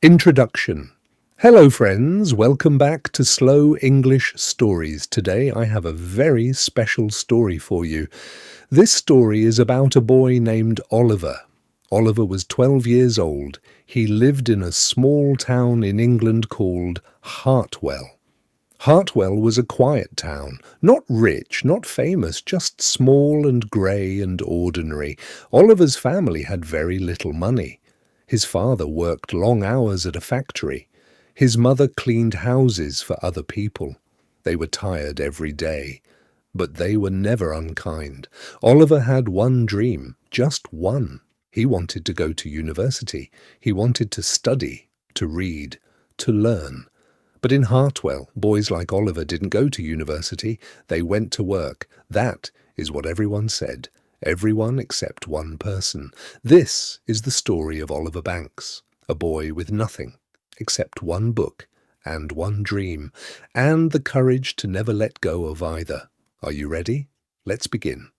Introduction. Hello friends, welcome back to Slow English Stories. Today I have a very special story for you. This story is about a boy named Oliver. Oliver was 12 years old. He lived in a small town in England called Hartwell. Hartwell was a quiet town, not rich, not famous, just small and grey and ordinary. Oliver's family had very little money. His father worked long hours at a factory. His mother cleaned houses for other people. They were tired every day, but they were never unkind. Oliver had one dream, just one. He wanted to go to university. He wanted to study, to read, to learn. But in Hartwell, boys like Oliver didn't go to university. They went to work. That is what everyone said. Everyone except one person. This is the story of Oliver Banks, a boy with nothing except one book and one dream, and the courage to never let go of either. Are you ready? Let's begin.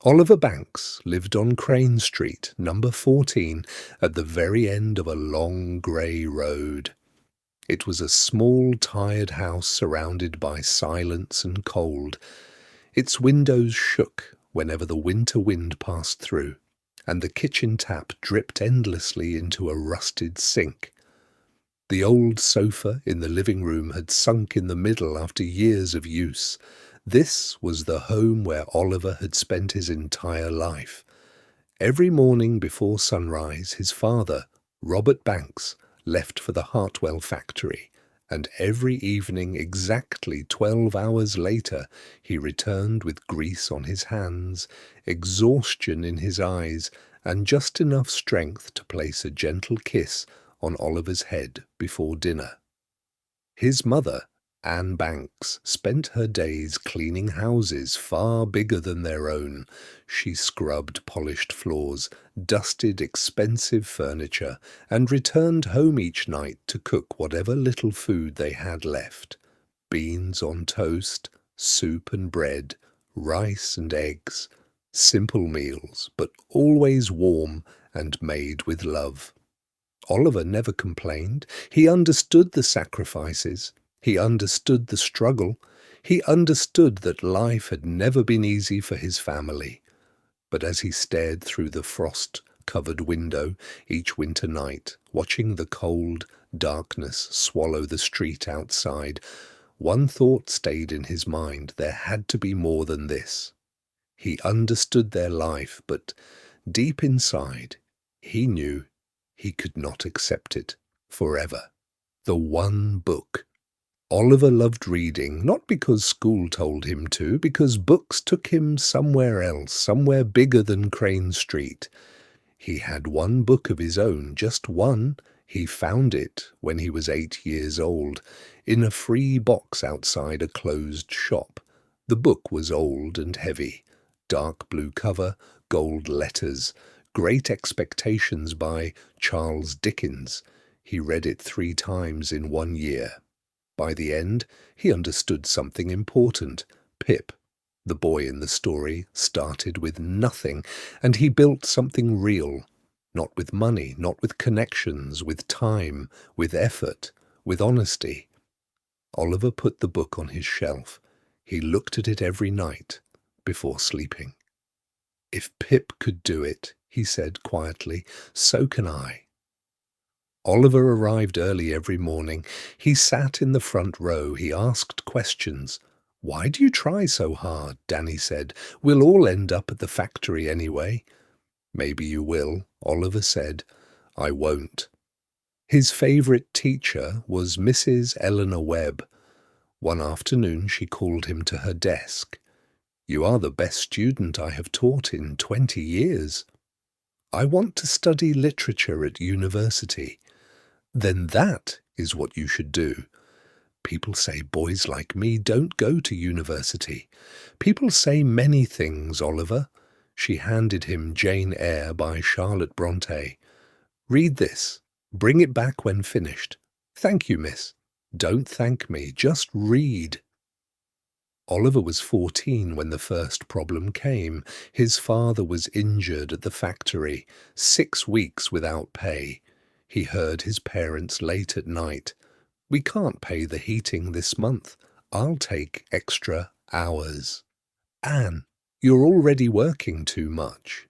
Oliver Banks lived on Crane Street, number 14, at the very end of a long grey road. It was a small, tired house surrounded by silence and cold. Its windows shook whenever the winter wind passed through, and the kitchen tap dripped endlessly into a rusted sink. The old sofa in the living room had sunk in the middle after years of use. This was the home where Oliver had spent his entire life. Every morning before sunrise, his father, Robert Banks, left for the Hartwell factory, and every evening, exactly 12 hours later, he returned with grease on his hands, exhaustion in his eyes, and just enough strength to place a gentle kiss on Oliver's head before dinner. His mother, Anne Banks, spent her days cleaning houses far bigger than their own. She scrubbed polished floors, dusted expensive furniture, and returned home each night to cook whatever little food they had left. Beans on toast, soup and bread, rice and eggs. Simple meals, but always warm and made with love. Oliver never complained. He understood the sacrifices. He understood the struggle. He understood that life had never been easy for his family. But as he stared through the frost-covered window each winter night, watching the cold darkness swallow the street outside, one thought stayed in his mind. There had to be more than this. He understood their life, but deep inside, he knew he could not accept it forever. The one book. Oliver loved reading, not because school told him to, because books took him somewhere else, somewhere bigger than Crane Street. He had one book of his own, just one. He found it when he was 8 years old, in a free box outside a closed shop. The book was old and heavy, dark blue cover, gold letters, Great Expectations by Charles Dickens. He read it 3 times in 1 year. By the end, he understood something important. Pip, the boy in the story, started with nothing, and he built something real. Not with money, not with connections, with time, with effort, with honesty. Oliver put the book on his shelf. He looked at it every night before sleeping. "If Pip could do it," he said quietly, "so can I." Oliver arrived early every morning. He sat in the front row. He asked questions. "Why do you try so hard?" Danny said. "We'll all end up at the factory anyway." "Maybe you will," Oliver said. "I won't." His favourite teacher was Mrs. Eleanor Webb. One afternoon she called him to her desk. "You are the best student I have taught in 20 years. I want to study literature at university." "Then that is what you should do. People say boys like me don't go to university. People say many things, Oliver." She handed him Jane Eyre by Charlotte Bronte. "Read this. Bring it back when finished." "Thank you, miss." "Don't thank me. Just read." Oliver was 14 when the first problem came. His father was injured at the factory, 6 weeks without pay. He heard his parents late at night. "We can't pay the heating this month. I'll take extra hours." "Anne, you're already working too much."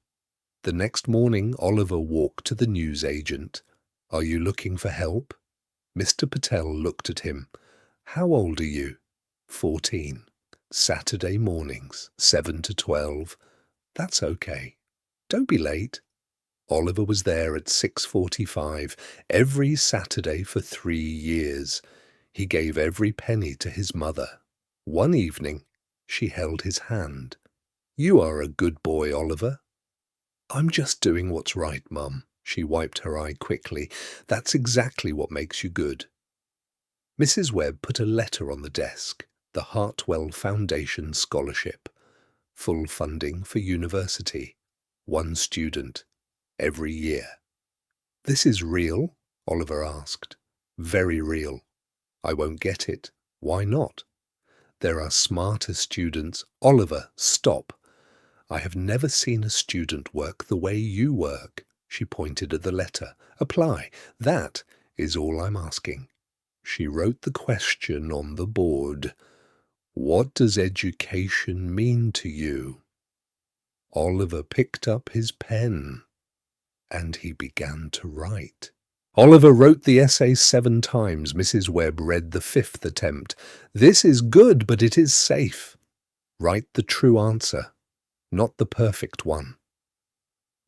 The next morning Oliver walked to the newsagent. "Are you looking for help?" Mr. Patel looked at him. "How old are you?" 14. "Saturday mornings, 7 to 12. "That's okay. Don't be late." Oliver was there at 6:45 every Saturday for 3 years. He gave every penny to his mother. One evening, she held his hand. "You are a good boy, Oliver." "I'm just doing what's right, Mum." She wiped her eye quickly. "That's exactly what makes you good." Mrs. Webb put a letter on the desk. The Hartwell Foundation Scholarship. Full funding for university. 1 student. Every year. "This is real?" Oliver asked. "Very real." "I won't get it." "Why not?" "There are smarter students." "Oliver, stop. I have never seen a student work the way you work." She pointed at the letter. "Apply. That is all I'm asking." She wrote the question on the board. "What does education mean to you?" Oliver picked up his pen, and he began to write. Oliver wrote the essay 7 times. Mrs. Webb read the 5th attempt. "This is good, but it is safe. Write the true answer, not the perfect one."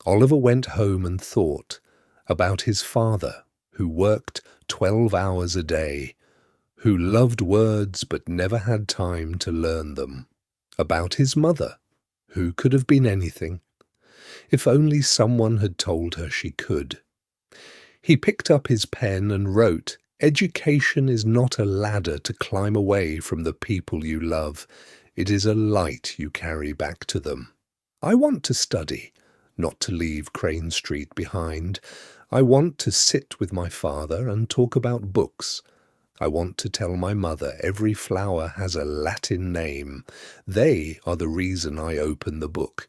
Oliver went home and thought about his father, who worked 12 hours a day, who loved words but never had time to learn them. About his mother, who could have been anything. If only someone had told her she could. He picked up his pen and wrote, "Education is not a ladder to climb away from the people you love. It is a light you carry back to them. I want to study, not to leave Crane Street behind. I want to sit with my father and talk about books. I want to tell my mother every flower has a Latin name. They are the reason I open the book,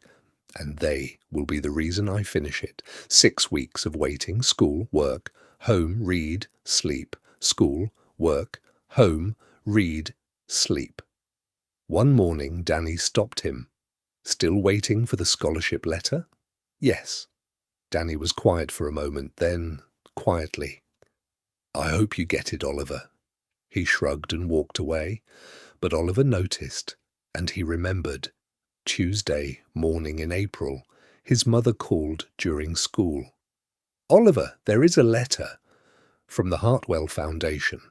and they will be the reason I finish it. 6 weeks of waiting, school, work, home, read, sleep, school, work, home, read, sleep." One morning Danny stopped him. "Still waiting for the scholarship letter?" "Yes." Danny was quiet for a moment, then, quietly, "I hope you get it, Oliver." He shrugged and walked away, but Oliver noticed, and he remembered. Tuesday morning in April, his mother called during school. "Oliver, there is a letter from the Hartwell Foundation."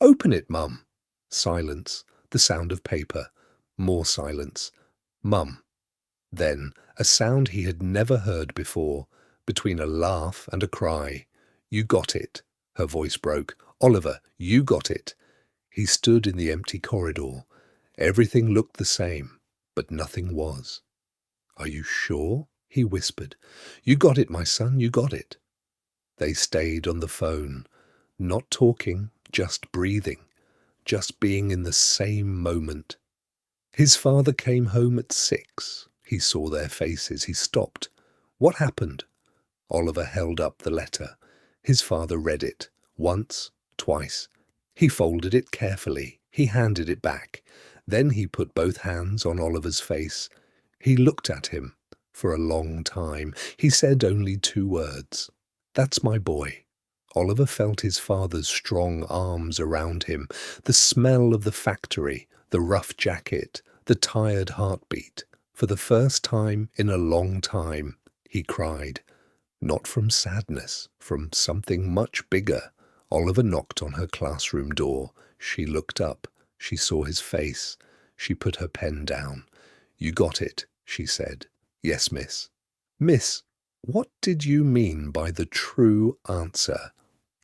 "Open it, Mum." Silence, the sound of paper, more silence. "Mum." Then a sound he had never heard before, between a laugh and a cry. "You got it." Her voice broke. "Oliver, you got it." He stood in the empty corridor. Everything looked the same, but nothing was. "Are you sure?" he whispered. "You got it, my son, you got it." They stayed on the phone, not talking, just breathing, just being in the same moment. His father came home at 6. He saw their faces. He stopped. "What happened?" Oliver held up the letter. His father read it, once, twice. He folded it carefully. He handed it back. Then he put both hands on Oliver's face. He looked at him for a long time. He said only 2 words. "That's my boy." Oliver felt his father's strong arms around him, the smell of the factory, the rough jacket, the tired heartbeat. For the first time in a long time, he cried. Not from sadness, from something much bigger. Oliver knocked on her classroom door. She looked up. She saw his face. She put her pen down. "You got it," she said. "Yes, miss." "Miss, what did you mean by the true answer?"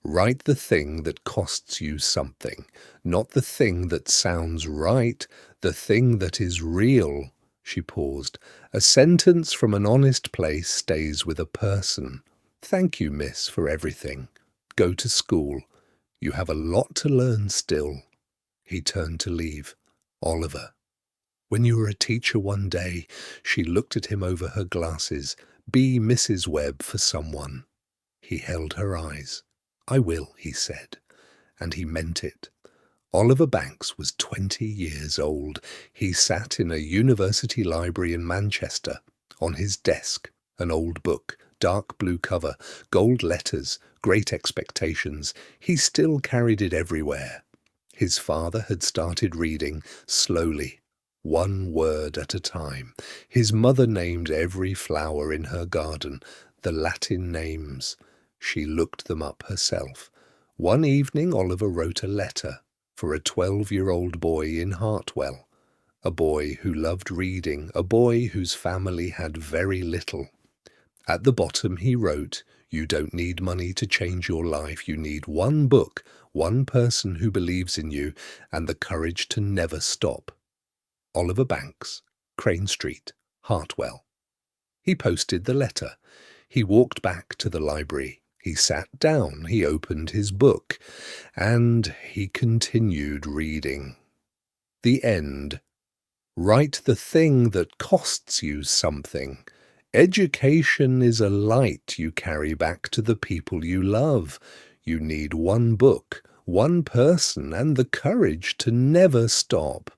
"Write the thing that costs you something, not the thing that sounds right, the thing that is real." She paused. "A sentence from an honest place stays with a person. Thank you, miss, for everything. Go to school. You have a lot to learn still." He turned to leave. "Oliver, when you were a teacher one day," she looked at him over her glasses, "be Mrs. Webb for someone." He held her eyes. "I will," he said, and he meant it. Oliver Banks was 20 years old. He sat in a university library in Manchester. On his desk, an old book, dark blue cover, gold letters, great expectations. He still carried it everywhere. His father had started reading slowly, one word at a time. His mother named every flower in her garden, the Latin names. She looked them up herself. One evening Oliver wrote a letter for a 12-year-old boy in Hartwell, a boy who loved reading, a boy whose family had very little. At the bottom he wrote, "You don't need money to change your life. You need one book, one person who believes in you, and the courage to never stop. Oliver Banks, Crane Street, Hartwell." He posted the letter. He walked back to the library. He sat down, he opened his book, and he continued reading. The end. Write the thing that costs you something. Education is a light you carry back to the people you love. You need one book, one person, and the courage to never stop.